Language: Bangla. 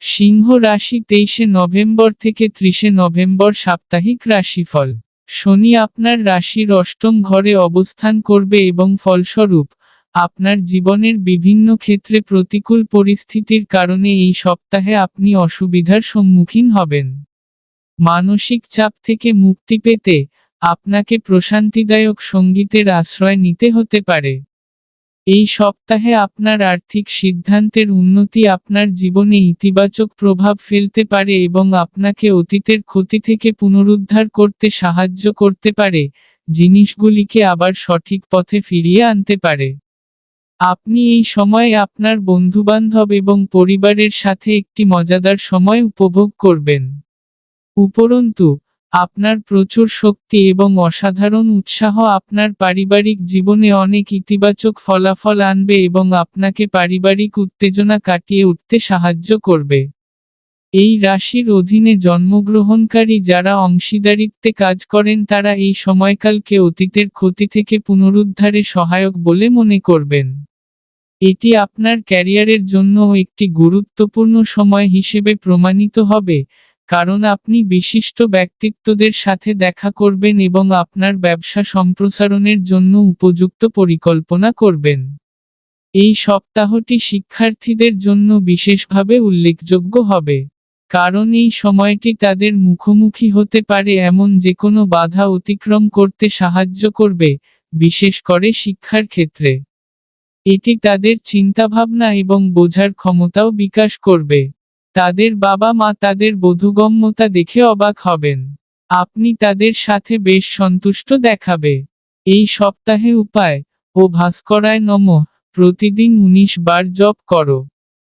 সিংহ রাশি 23 নভেম্বর থেকে 30 নভেম্বর সাপ্তাহিক রাশিফল। শনি আপনার রাশির অষ্টম ঘরে অবস্থান করবে এবং ফলস্বরূপ, আপনার জীবনের বিভিন্ন ক্ষেত্রে প্রতিকূল পরিস্থিতির কারণে এই সপ্তাহে আপনি অসুবিধার সম্মুখীন হবেন। মানসিক চাপ থেকে মুক্তি পেতে, আপনাকে প্রশান্তিদায়ক সঙ্গীতের আশ্রয় নিতে হতে পারে। এই সপ্তাহে আপনার আর্থিক সিদ্ধান্তের উন্নতি আপনার জীবনে ইতিবাচক প্রভাব ফেলতে পারে এবং আপনাকে অতীতের ক্ষতি থেকে পুনরুদ্ধার করতে সাহায্য করতে পারে, জিনিসগুলিকে আবার সঠিক পথে ফিরিয়ে আনতে পারে। আপনি এই সময়ে আপনার বন্ধুবান্ধব এবং পরিবারের সাথে একটি মজাদার সময় উপভোগ করবেন। উপরন্তু, আপনার প্রচুর শক্তি এবং অসাধারণ উৎসাহ আপনার পারিবারিক জীবনে অনেক ইতিবাচক ফলাফল আনবে এবং আপনাকে পারিবারিক উত্তেজনা কাটিয়ে উঠতে সাহায্য করবে। এই রাশির অধীনে জন্মগ্রহণকারী যারা অংশীদারিত্বে কাজ করেন তারা এই সময়কালকে অতীতের ক্ষতি থেকে পুনরুদ্ধারে সহায়ক বলে মনে করবেন। এটি আপনার ক্যারিয়ারের জন্যও একটি গুরুত্বপূর্ণ সময় হিসেবে প্রমাণিত হবে, কারণ আপনি বিশিষ্ট ব্যক্তিত্বদের সাথে দেখা করবেন এবং আপনার ব্যবসা সম্প্রসারণের জন্য উপযুক্ত পরিকল্পনা করবেন। এই সপ্তাহটি শিক্ষার্থীদের জন্য বিশেষভাবে উল্লেখযোগ্য হবে, কারণ এই সময়টি তাদের মুখোমুখি হতে পারে এমন যেকোনো বাধা অতিক্রম করতে সাহায্য করবে, বিশেষ করে শিক্ষার ক্ষেত্রে। এটি তাদের চিন্তাভাবনা এবং বোঝার ক্ষমতাও বিকাশ করবে। তাদের বাবা-মা তাদের বোধগম্যতা দেখে অবাক হবেন। আপনি তাদের সাথে বেশ সন্তুষ্ট দেখাবে। এই সপ্তাহে উপায় ও ভাস্করায় নমঃ প্রতিদিন 19 বার জপ করো।